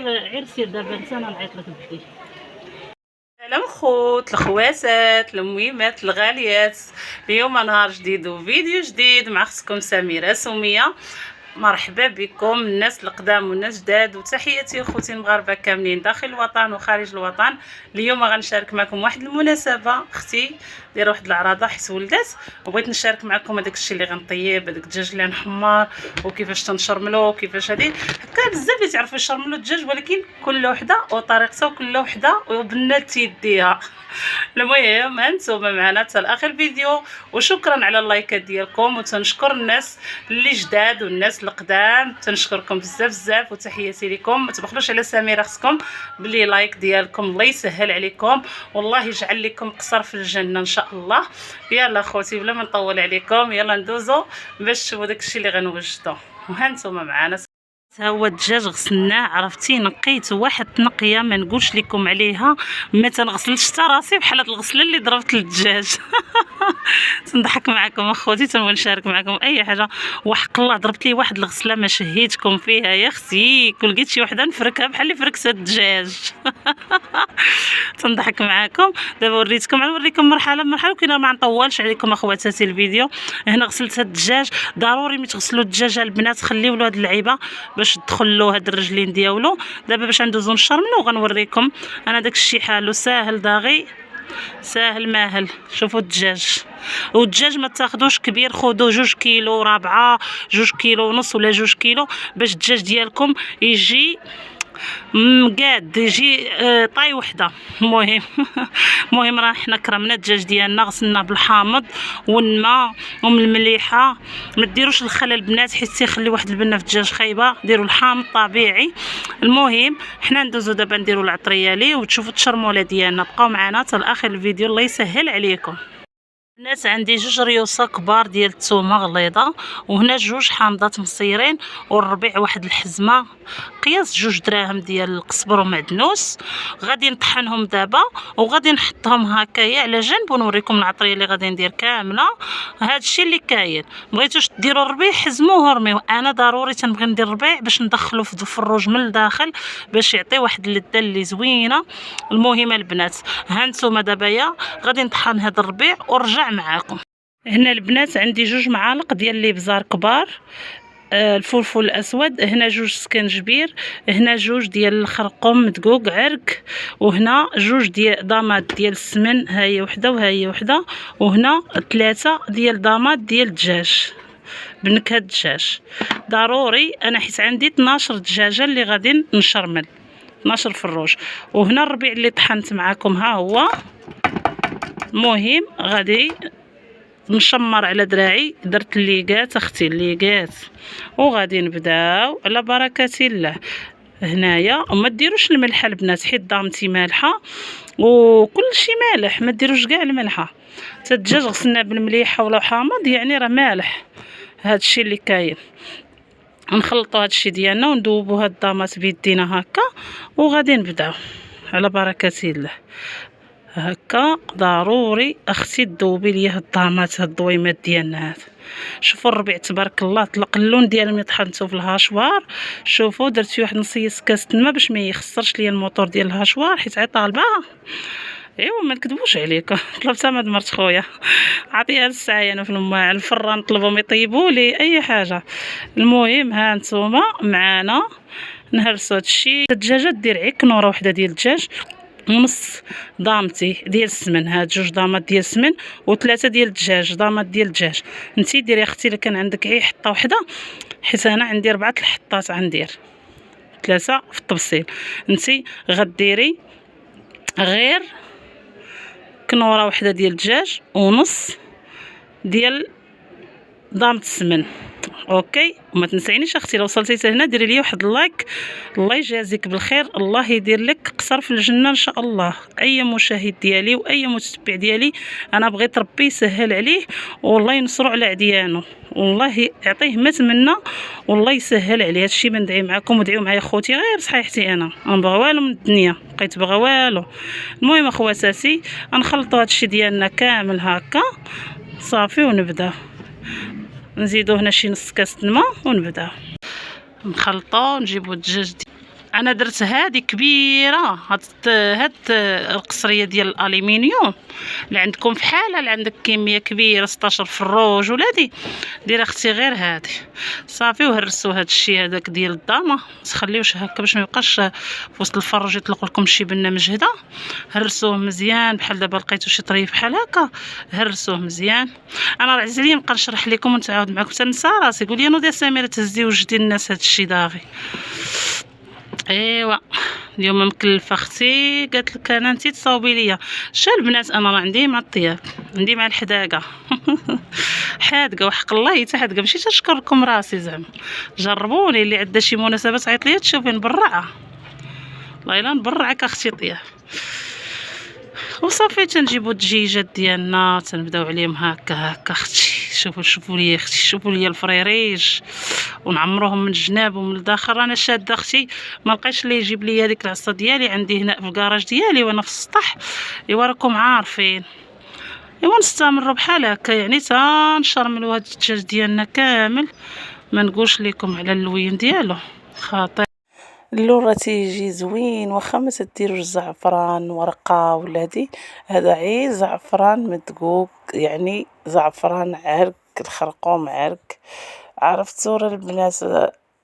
غير سير دابا انت انا نعيط لك بدي. سلام خوت الخواتات المهمات الغاليات، اليوم نهار جديد وفيديو جديد مع اختكم سميرة سمية. مرحبا بكم الناس القدام والناس جداد، وتحياتي اخوتي المغاربه كاملين داخل الوطن وخارج الوطن. اليوم غنشارك معكم واحد المناسبه، اختي دايره واحد العراضه حيت ولدات، وبغيت نشارك معكم هذاك الشيء اللي غنطيب، هذاك الدجاج اللي نحمر وكيفاش تنشرملو وكيفاش هادي هكا. بزاف اللي تعرفوا يشرملوا الدجاج، ولكن كل وحده وطريقتها وكل وحده وبنات يديها. المهم هانتوما معنا حتى لاخر الفيديو، وشكرا على اللايكات ديالكم، وتنشكر الناس اللي جداد والناس القدام، تنشكركم بزاف بزاف وتحياتي لكم. ما تبخلوش على سميرة اختكم باللي لايك ديالكم الله يسهل عليكم، والله يجعل لكم قصر في الجنه ان شاء الله. يلا خوتي بلا ما نطول عليكم، يلا ندوزو باش تشوفوا داكشي اللي غنوجدو. وهانتوما معنا ها هو الدجاج غسلناه، عرفتي نقيت واحد التنقيه ما نقولش لكم عليها، ما تنغسلش حتى راسي بحال هاد الغسله اللي ضربت للدجاج. تنضحك معكم اخوتي، تنشارك معكم اي حاجه، وحق الله ضربت لي واحد الغسله ما شهيتكم فيها يا اختي، كل لقيت شي وحده نفركها بحال اللي فركت الدجاج. تنضحك معكم. دابا وريتكم، نوريكم مرحله بمرحله وكاين ما نطولش عليكم اخواتاتي الفيديو. هنا غسلت هاد الدجاج، ضروري ملي تغسلوا الدجاج البنات خليو له هاد اللعيبه باش تدخلوا هاد الرجلين ديالو. دابا باش ندوزو نشرملو وغنوريكم انا داكشي حالو ساهل داغي ساهل ماهل. شوفوا الدجاج، والدجاج ما تاخذوش كبير، خذوا 2 كيلو رابعه، 2 كيلو ونص ولا 2 كيلو باش الدجاج ديالكم يجي مقاد، يجي طاي وحده. المهم راه حنا كرمنا الدجاج ديالنا، غسلناه بالحامض والماء ومن المليحه. ما ديروش الخل البنات حيت تيخلي واحد البنه في الدجاج خايبه، ديروا الحامض طبيعي. المهم حنا ندوزو دابا نديروا العطريه ليه وتشوفوا التشرموله ديالنا. بقاو معنا حتى لاخر الفيديو الله يسهل عليكم. الناس عندي 2 ريوسه كبار ديال الثومه غليظه، وهنا 2 حامضات مصيرين، والربيع واحد الحزمه قياس 2 دراهم ديال القزبر ومعدنوس. غادي نطحنهم دابا وغادي نحطهم هكايا على جنب ونوريكم العطريه اللي غادي ندير كامله. هذا الشيء اللي كاين. بغيتوش ديروا الربيع حزموه ورميوه، انا ضروري تنبغي ندير الربيع باش ندخلو في الفروج من الداخل باش يعطي واحد اللذه اللي زوينه. المهم البنات هانتوما دابا يا غادي نطحن هذا الربيع ورجع معاكم. هنا البنات عندي 2 معالق ديال الابزار كبار، الفلفل الاسود، هنا 2 سكنجبير، هنا 2 ديال الخرقوم مدقوق عرق، وهنا 2 ديال ضماد ديال السمن، ها هي وحده وها هي وحده، وهنا 3 ديال ضماد ديال الدجاج بنكهه الدجاج. ضروري انا حيت عندي 12 دجاجه اللي غادي نشرمل، 12 فروج. وهنا الربيع اللي طحنت معاكم ها هو. المهم غادي نشمر على دراعي، درت الليقات اختي الليقات، وغادي نبداو على بركه الله. هنايا وما ديروش الملحه البنات حيت ضامتي مالحه وكل شيء مالح، ما ديروش كاع الملحه. حتى الدجاج غسلناه بالمليحه ولا حامض يعني راه مالح. هذا الشيء اللي كاين. نخلطوا هذا الشيء ديالنا وندوبوا هاد الضمات بيدينا هكا، وغادي نبداو على بركه الله. هكا ضروري اختي تذوبي لي هاد الطامات هاد الضويمات ديالنا هاد. شوفوا الربيع تبارك الله طلق اللون ديالو ملي طحنتو في الهاشوار. شوفوا درت فيه واحد نص كاس الماء باش ما يخسرش ليا الموتور ديال الهاشوار حيت عي طالبه. ايوا ما نكذبوش عليك، طلبتها من مرت خويا عطيها للسعايه انا في الفران نطلبهم يطيبوا لي اي حاجه. المهم ها نتوما معانا نهرسوا هادشي. الدجاجه دير عيك نوره وحده ديال الدجاج ونص ضامتي ديال السمن، هاد 2 ضامات ديال السمن و3 ديال الدجاج ضامات ديال الدجاج. انتي ديري اختي الا كان عندك عي حطه وحده، حيت انا عندي 4 الحطات غندير 3 في الطبسيل. انتي غديري غير كنوره وحده ديال الدجاج ونص ديال ضامه السمن. اوكي. وما تنسينيش اختي لو وصلتي هنا ديري لي واحد اللايك، الله يجازيك بالخير، الله يدير لك قصر في الجنه ان شاء الله. اي مشاهد ديالي واي متتبع ديالي انا بغيت ربي يسهل عليه والله ينصرو على عديانه، والله يعطيه ما تمنى والله يسهل عليه. هادشي بندعي معكم ودعيو معايا خوتي، غير صحيحتي انا ما نبغى والو من الدنيا، بقيت بغا والو. المهم اخواتاتي نخلطوا هادشي ديالنا كامل هكا صافي ونبدا نزيدو هنا شي نص كاس الماء ونبداو نخلطو. نجيبو الدجاج انا درت هذه كبيره، هاد القصريه ديال الالومنيوم اللي عندكم في حاله، اللي عندك كميه كبيره 16 فروج ولا دي دير اختي غير هذه صافي، وهرسوا هذا الشيء هذاك ديال الضامه، ما تخليوش هكا باش ما يبقاش في وسط الفرج يطلق لكم شي بنه مجهده. هرسوه مزيان بحال دابا لقيتو شي طريف بحال هكا، هرسوه مزيان. انا عزيز عليا نبقى نشرح لكم ونتعاود معكم تنسى راسي. قولي نوضي سميره تهزي وجدي الناس هذا الشيء داغي. ايوا اليوم مكلفه اختي، قالت لك انا انتي تصاوبي ليا. شا البنات انا راه عندي مع الطياب، عندي مع الحداقه حادقه وحق الله حتى حادقه، ماشي تشكركم راسي زعما. جربوني اللي عندها شي مناسبه تعيط ليا تشوفي نبرعها، والله الا نبرعك اختي طياب. وصافي تنجيبو الدجيجات ديالنا تنبداو عليهم هكا اختي. شوفوا لي اختي، شوفوا لي الفريريج، ونعمروهم من الجناب ومن الداخل. انا شاده اختي ما لقيتش اللي يجيب لي هذيك العصا ديالي، عندي هنا في الكراج ديالي وانا في السطح. ايوا راكم عارفين. ايوا نستمروا بحال هكا يعني تنشرملوا هاد الدجاج ديالنا كامل. ما نقولش لكم على اللوين ديالو خاطر اللون راه تيجي زوين، واخا ما تديروش زعفران ورقه ولا هادي، هذا عي زعفران مدقوق يعني زعفران عرق، الخرقوم عرق. عرفتو راه البنات،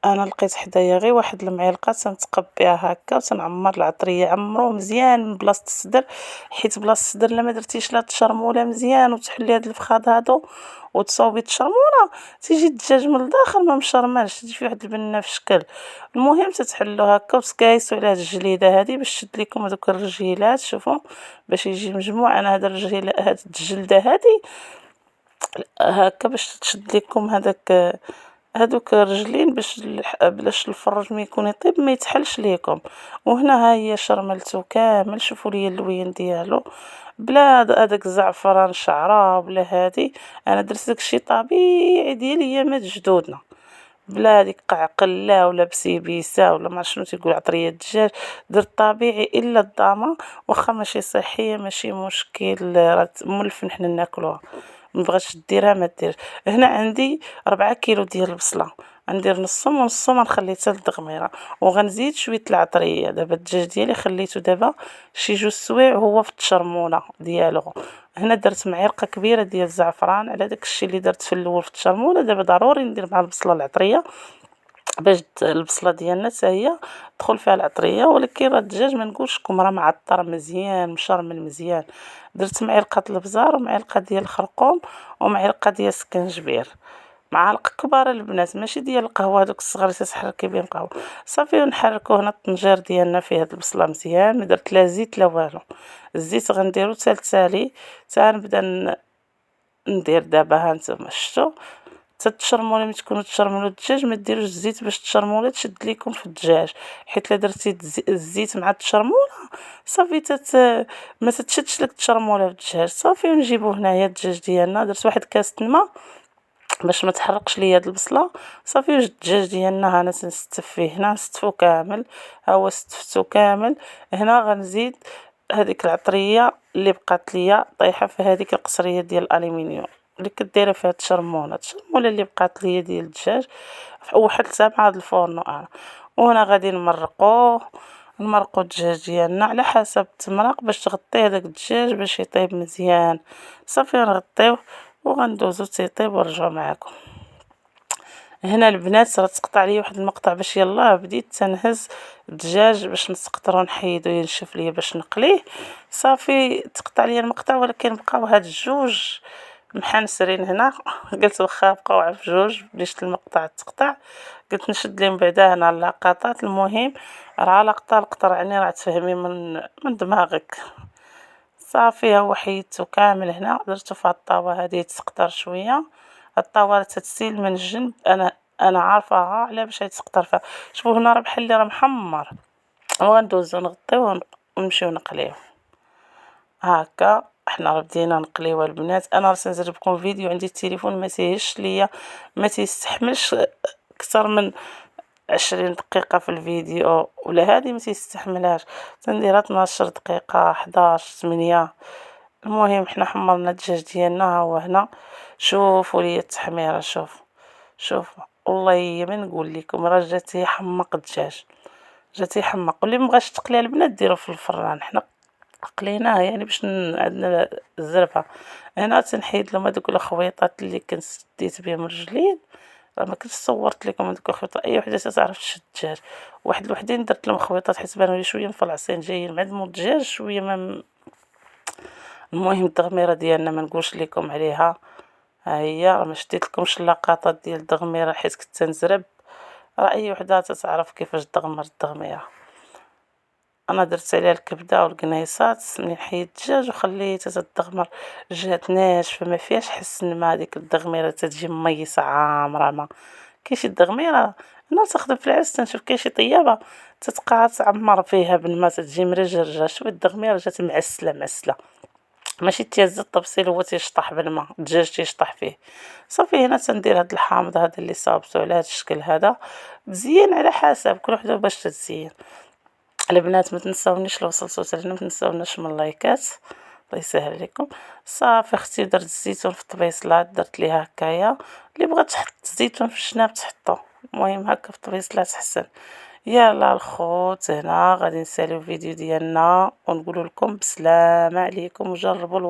انا لقيت حدايا غير واحد المعلقه تنتقب بها هكا وتنعمر العطريه. عمروه مزيان من بلاصه الصدر، حيت بلاصه الصدر الا ما درتيش لا تشرموله مزيان وتحلي هاد الفخاد هادو وتصاوبي تشرموله، تيجي الدجاج من الداخل ما مشرملش، تجي فيه واحد البنه في شكل. المهم تتحلو هكا وتكايسوا على هاد الجليده هادي باش تشد لكم هذوك الرجيلات. شوفوا باش يجي مجموع. انا هاد الرجيله هاد الجلده هادي هكا باش تشد لكم هادوك الرجلين باش الفرج ما يكون يطيب ما يتحلش ليكم. وهنا ها هي شرملتو كامل. شوفوا لي اللوين ديالو بلا هذاك الزعفران شعره بلا هادي. انا درت داكشي طبيعي ديال ايامات جدودنا، بلا هذيك قعقله ولا بسيبيسه ولا ما شنو تيقول عطريه الدجاج. درت طبيعي الا الضامه واخا ماشي صحيه ماشي مشكل، راه ملفن حنا ناكلوها. مبغاتش ديرها ما ديرش. هنا عندي 4 كيلو ديال البصله، غندير نصهم ونصهم غنخلي حتى للدغميره، وغنزيد شويه العطريه. دابا الدجاج ديالي خليته دابا شي 2 سوايع هو في التشرمونه ديالو. هنا درت معلقه كبيره ديال الزعفران على داكشي اللي درت في الاول في التشرمونه. دابا ضروري ندير مع البصله العطريه باش البصله ديالنا حتى هي تدخل فيها العطريه. ولكن راه الدجاج ما نقولش لكم راه معطر مزيان مشرمل مزيان. درت معلقه الابزار ومعلقه ديال الخرقوم ومعلقه ديال السكنجبير، معالق كبار البنات ماشي ديال القهوه هذوك الصغار اللي تحركي بهم قهوه. صافي ونحركوا هنا الطنجير ديالنا فيه هاد البصله مزيان. ما درت لا زيت لا والو، الزيت غنديرو تالي نبدا ندير دابا. ها نتوما شفتوا تتشرموا ملي تكونوا تشرملوا الدجاج ما ديروش الزيت باش تشرموله تشد ليكم في الدجاج، حيت لا درتي الزيت مع التشرموله صافي ما تتشدش لك التشرموله في الدجاج. صافي ونجيبو هنايا الدجاج ديالنا. درت واحد كاس الماء باش ما تحرقش ليا هاد البصله. صافي وجد الدجاج ديالنا انا تنستف فيه. هنا نستفو كامل، ها هو استفتو كامل. هنا غنزيد هذيك العطريه اللي بقات ليا طايحه في هذيك القصريه ديال الالومنيوم اللي كديرها فيها التشرمونه اللي بقات ليا ديال الدجاج، وحلتها مع هاد الفورنو انا. وهنا غادي نمرقو الدجاج ديالنا على حسب التمرق باش تغطي هذاك الدجاج باش يطيب مزيان. صافي نغطيوه وغندوزو تيطيب ونرجعو معاكم. هنا البنات راه تقطع لي واحد المقطع باش يلاه بديت تنهز الدجاج باش نسقطرو نحيدو ينشف ليا باش نقليه. صافي تقطع لي المقطع ولكن بقاو هاد الجوج محنسرين هنا. قلت واخا بقاو عف جوج بليش المقطع تقطع، قلت نشد لهم بعدا هنا اللقطات. المهم راه لقطه القطر يعني راه تفهمي من دماغك. صافي هو حيدته كامل. هنا درتو في الطاوه هذه تسقطر شويه. الطاوه تتسيل من الجنب، انا عارفاها على باش يتسقطر فيها. شوفوا هنا راه بحال اللي راه محمر، وغندوزو نغطيوه ونمشيو نقليوه. هكا حنا راه بدينا نقليوه البنات. انا راه نزيد لكم فيديو، عندي التليفون ما تيهش ليا ما تيستحملش اكثر من 20 دقيقه في الفيديو، ولا هذه ما تيستحملهاش تنديرها 12 دقيقه 11 8. المهم حنا حمرنا الدجاج ديالنا. ها هو هنا شوفوا لي التحميره. شوف والله ما نقول لكم راه جات يحمق الدجاج. جا تيحمق، واللي مبغاش تقليه البنات ديروه في الفران. حنا قليناه يعني باش عندنا الزربة. هنا تنحيد لهم هادوك الخويطات اللي كنت ديت بهم الرجلين، راه ما كنتش صورت لكم هادوك الخويطات. اي وحده تعرف تشد الدجاج، واحد الوحدين درت لهم خويطات حيت بانوا لي شويه مفلعصين جايين مع دم الدجاج شويه ما. المهم التغميره ديالنا ما نقولش لكم عليها، ها هي راه ما شديت لكمش اللقطات ديال التغميره حيت كنت نزرب. راه اي وحده تعرف كيفاش تغمر التغميره. انا درت عليها الكبده والقنيصات ملي حيت الدجاج وخليتها تتغمر، جات ناشفه ما فيهاش حس ما هذيك التغميره تتجي ميصه عامره. ما كاين شي تغميره انا تخدم في العرس تنشوف كاين شي طيابه تتبقى تعمر فيها بالما تجي مرجرجه، شويه التغميره جات معسله ماشي تيهز الطبسيل هو تيشطح بالما، الدجاج تيشطح فيه. صافي هنا تندير هاد الحامض هذا اللي صابته على هاد الشكل هذا مزيان على حسب كل وحده باش تزين. البنات ما تنساونيش لو وصلتوا لهنا ما تنساوناش من اللايكات، الله يسهل عليكم. صافي اختي درت الزيتون في الطبيصلات درت ليها هكايا، اللي بغات تحط الزيتون في الجناب تحطو، المهم هكا في الطبيصلات احسن. يلا الخوت هنا غادي نساليو الفيديو ديالنا ونقول لكم بسلامه عليكم وجربوا